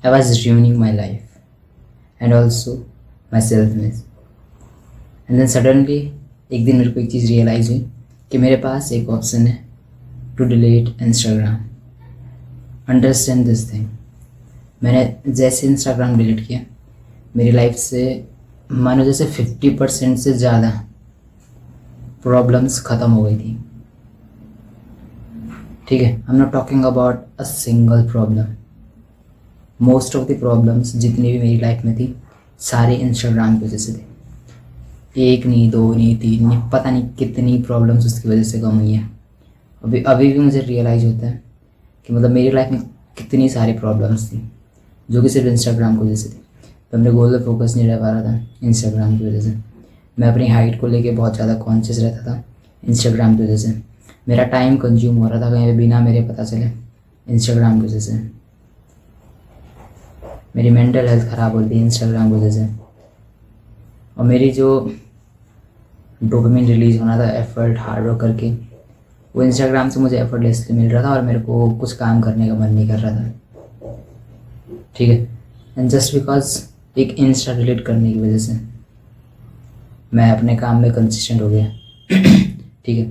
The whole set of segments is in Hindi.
I was ruining my life and also my self image. And then suddenly एक दिन मेरे को एक चीज़ रियलाइज़ हुई कि मेरे पास एक ऑप्शन है to delete Instagram. Understand this thing. मैंने जैसे इंस्टाग्राम डिलीट किया मेरी लाइफ से मानो जैसे 50% से ज़्यादा प्रॉब्लम्स ख़त्म हो गई थी. ठीक है, I am not talking about a single problem. Most of the problems जितनी भी मेरी लाइफ में थी सारे इंस्टाग्राम की वजह से थे. एक नहीं, दो नहीं, तीन नहीं, पता नहीं कितनी प्रॉब्लम्स उसकी वजह से कम हुई हैं. अभी अभी भी मुझे रियलाइज़ होता है कि मतलब मेरी लाइफ में कितनी सारी प्रॉब्लम्स थी जो कि सिर्फ इंस्टाग्राम की वजह से थी. तो अपने गोल पे फोकस नहीं रह पा रहा था इंस्टाग्राम की वजह से. मैं अपनी हाइट को लेके बहुत ज़्यादा कॉन्शियस रहता था इंस्टाग्राम की वजह से. मेरा टाइम कंज्यूम हो रहा था कहीं पे बिना मेरे पता चले इंस्टाग्राम की वजह से. मेरी मेंटल हेल्थ ख़राब हो रही थी इंस्टाग्राम की वजह से. और मेरी जो डोपामिन रिलीज़ होना था एफर्ट हार्ड वर्क करके वो इंस्टाग्राम से मुझे एफर्टलेसली मिल रहा था और मेरे को कुछ काम करने का मन नहीं कर रहा था. ठीक है, एंड जस्ट बिकॉज एक इंस्टा डिलीट करने की वजह से मैं अपने काम में कंसिस्टेंट हो गया. ठीक है,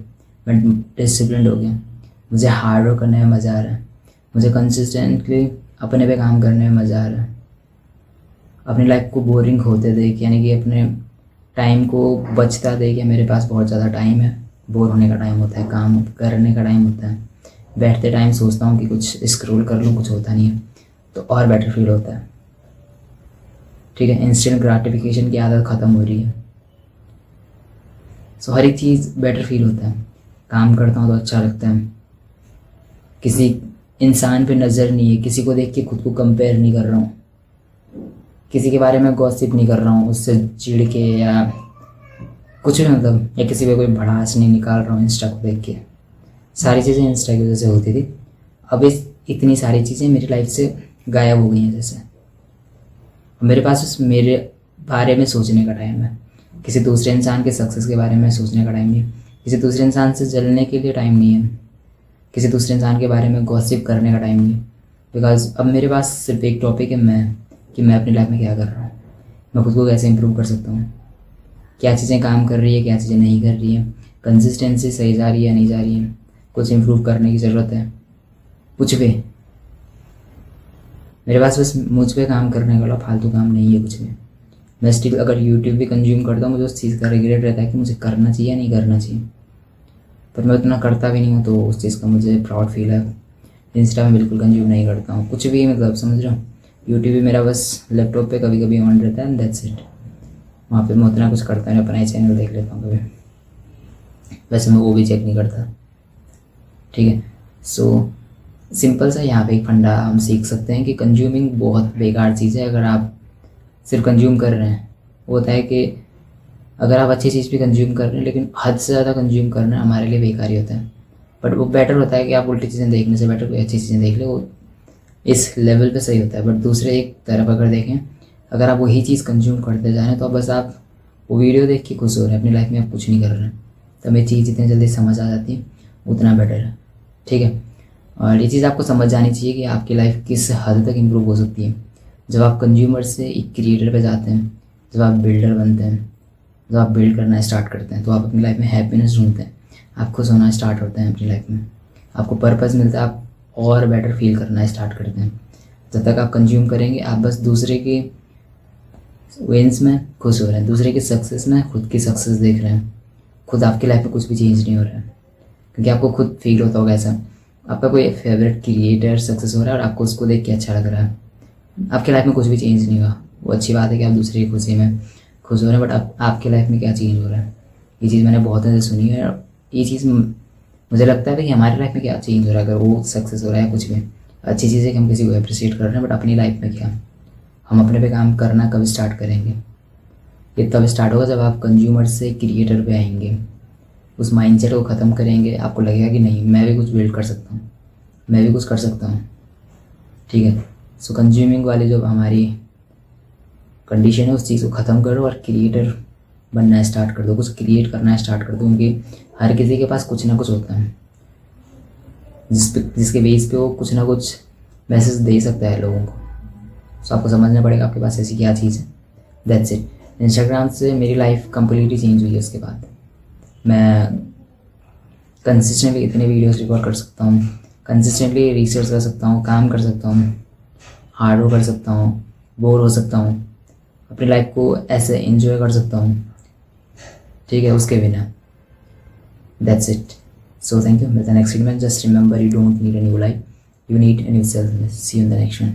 मैं डिसिप्लिन हो गया. मुझे हार्ड वर्क करने में मज़ा आ रहा है. मुझे कंसिस्टेंटली अपने पे काम करने में मज़ा आ रहा है. अपनी लाइफ को बोरिंग होते देख यानी कि अपने टाइम को बचता देख मेरे पास बहुत ज़्यादा टाइम है. बोर होने का टाइम होता है, काम करने का टाइम होता है. बैठते टाइम सोचता हूँ कि कुछ स्क्रॉल कर लूँ, कुछ होता नहीं है तो और बेटर फील होता है. ठीक है, इंस्टेंट ग्रेटिफिकेशन की आदत ख़त्म हो रही है. सो हर एक चीज़ बेटर फील होता है. काम करता हूँ तो अच्छा लगता है. किसी इंसान पे नज़र नहीं है, किसी को देख के खुद को कंपेयर नहीं कर रहा हूँ, किसी के बारे में गॉसिप नहीं कर रहा हूँ उससे चिढ़ के या कुछ भी मतलब, या किसी पे कोई भड़ास नहीं निकाल रहा हूँ इंस्टा को देख के. सारी चीज़ें इंस्टा की वजह से होती थी. अब इतनी सारी चीज़ें मेरी लाइफ से गायब हो गई हैं जैसे. मेरे पास उस मेरे बारे में सोचने का टाइम है. किसी दूसरे इंसान के सक्सेस के बारे में सोचने का टाइम नहीं है. किसी दूसरे इंसान से जलने के लिए टाइम नहीं है. किसी दूसरे इंसान के बारे में गॉसिप करने का टाइम नहीं है. बिकॉज अब मेरे पास सिर्फ एक टॉपिक है, मैं अपनी लाइफ में क्या कर रहा हूँ, मैं खुद को कैसे इम्प्रूव कर सकता हूँ, क्या चीज़ें काम कर रही है, क्या चीज़ें नहीं कर रही है, कंसिस्टेंसी सही जा रही है या नहीं जा रही है, कुछ इम्प्रूव करने की ज़रूरत है. कुछ भी मेरे पास बस मुझ पे काम करने वाला फालतू काम नहीं है कुछ भी. मैं स्टिल अगर यूट्यूब भी कंज्यूम करता हूँ मुझे उस चीज़ का रिग्रेट रहता है कि मुझे करना चाहिए या नहीं करना चाहिए, पर मैं उतना करता भी नहीं हूँ तो उस चीज़ का मुझे प्राउड फील है. इंस्टा में बिल्कुल कंज्यूम नहीं करता हूँ कुछ भी, मतलब समझ रहा हूँ. यूट्यूब भी मेरा बस लैपटॉप पे कभी कभी ऑन रहता है एंड दैट्स इट. वहाँ पे मैं उतना कुछ करता नहीं, अपना ही चैनल देख लेता हूँ कभी. वैसे मैं वो भी चेक नहीं करता. ठीक है, सो सिंपल सा यहाँ पे एक फंडा हम सीख सकते हैं कि कंज्यूमिंग बहुत बेकार चीज़ है. अगर आप सिर्फ कंज्यूम कर रहे हैं, वो होता है कि अगर आप अच्छी चीज़ भी कंज्यूम कर रहे हैं लेकिन हद से ज़्यादा कंज्यूम करना हमारे लिए बेकार ही होता है. बट वो बेटर होता है कि आप उल्टी चीज़ें देखने से बेटर कोई अच्छी चीज़ें देख ले, वो इस लेवल पे सही होता है. बट दूसरे एक तरफ अगर देखें, अगर आप वही चीज़ कंज्यूम करते जा रहे हैं तो बस आप वो वीडियो देख के खुश हो रहे हैं, अपनी लाइफ में आप कुछ नहीं कर रहे हैं. तो हमें चीज़ जितनी जल्दी समझ आ जाती है उतना बेटर है. ठीक है, और ये चीज़ आपको समझ जानी चाहिए कि आपकी लाइफ किस हद तक इम्प्रूव हो सकती है जब आप कंज्यूमर से एक क्रिएटर पे जाते हैं, जब आप बिल्डर बनते हैं, जब आप बिल्ड करना स्टार्ट करते हैं तो आप अपनी लाइफ में हैप्पीनेस ढूंढते हैं, आप खुश होना स्टार्ट होते हैं अपनी लाइफ में, आपको पर्पस मिलता है, आप और बेटर फील करना स्टार्ट करते हैं. जब तक आप कंज्यूम करेंगे आप बस दूसरे के विन्स में खुश हो रहे हैं, दूसरे के सक्सेस में खुद की सक्सेस देख रहे हैं. खुद आपकी लाइफ में कुछ भी चेंज नहीं हो रहा है क्योंकि आपको खुद फील होता होगा ऐसा, आपका कोई फेवरेट क्रिएटर सक्सेस हो रहा है और आपको उसको देख के अच्छा लग रहा है. आपकी लाइफ में कुछ भी चेंज नहीं हुआ. वो अच्छी बात है कि आप दूसरे की खुशी में खुश हो रहे हैं, बट आपकी लाइफ में क्या चेंज हो रहा है. ये चीज़ मैंने बहुत से सुनी है और ये चीज़ मुझे लगता है कि हमारी लाइफ में क्या चेंज हो रहा है. अगर वो सक्सेस हो रहा है कुछ भी अच्छी चीज़ है कि हम किसी को अप्रिशिएट कर रहे हैं, बट अपनी लाइफ में क्या, हम अपने पे काम करना कब स्टार्ट करेंगे. ये तब स्टार्ट होगा जब आप कंज्यूमर से क्रिएटर पे आएंगे, उस माइंडसेट को ख़त्म करेंगे. आपको लगेगा कि नहीं, मैं भी कुछ बिल्ड कर सकता हूँ, मैं भी कुछ कर सकता हूँ. ठीक है, सो कंज्यूमिंग वाली जो हमारी कंडीशन है उस चीज़ को ख़त्म करो और क्रिएटर बनना स्टार्ट कर दो, कुछ क्रिएट करना स्टार्ट कर दो. क्योंकि हर किसी के पास कुछ ना कुछ होता है जिसके बेस पे वो कुछ ना कुछ मैसेज दे सकता है लोगों को. सो आपको समझना पड़ेगा आपके पास ऐसी क्या चीज़ है। That's it. इंस्टाग्राम से मेरी लाइफ कम्प्लीटली चेंज हुई है। उसके बाद मैं कंसिस्टेंटली इतने वीडियोस रिकॉर्ड कर सकता हूँ, कंसिस्टेंटली रिसर्च कर सकता हूँ, काम कर सकता हूँ, हार्ड वर्क कर सकता हूँ, बोर हो सकता हूँ, अपनी लाइफ को ऐसे एंजॉय कर सकता हूँ, ठीक है, उसके बिना। That's it. So thank you. मिलता है नेक्स्ट वीडियो में। Just remember, you don't need a new life, you need a new self. See you in the next one.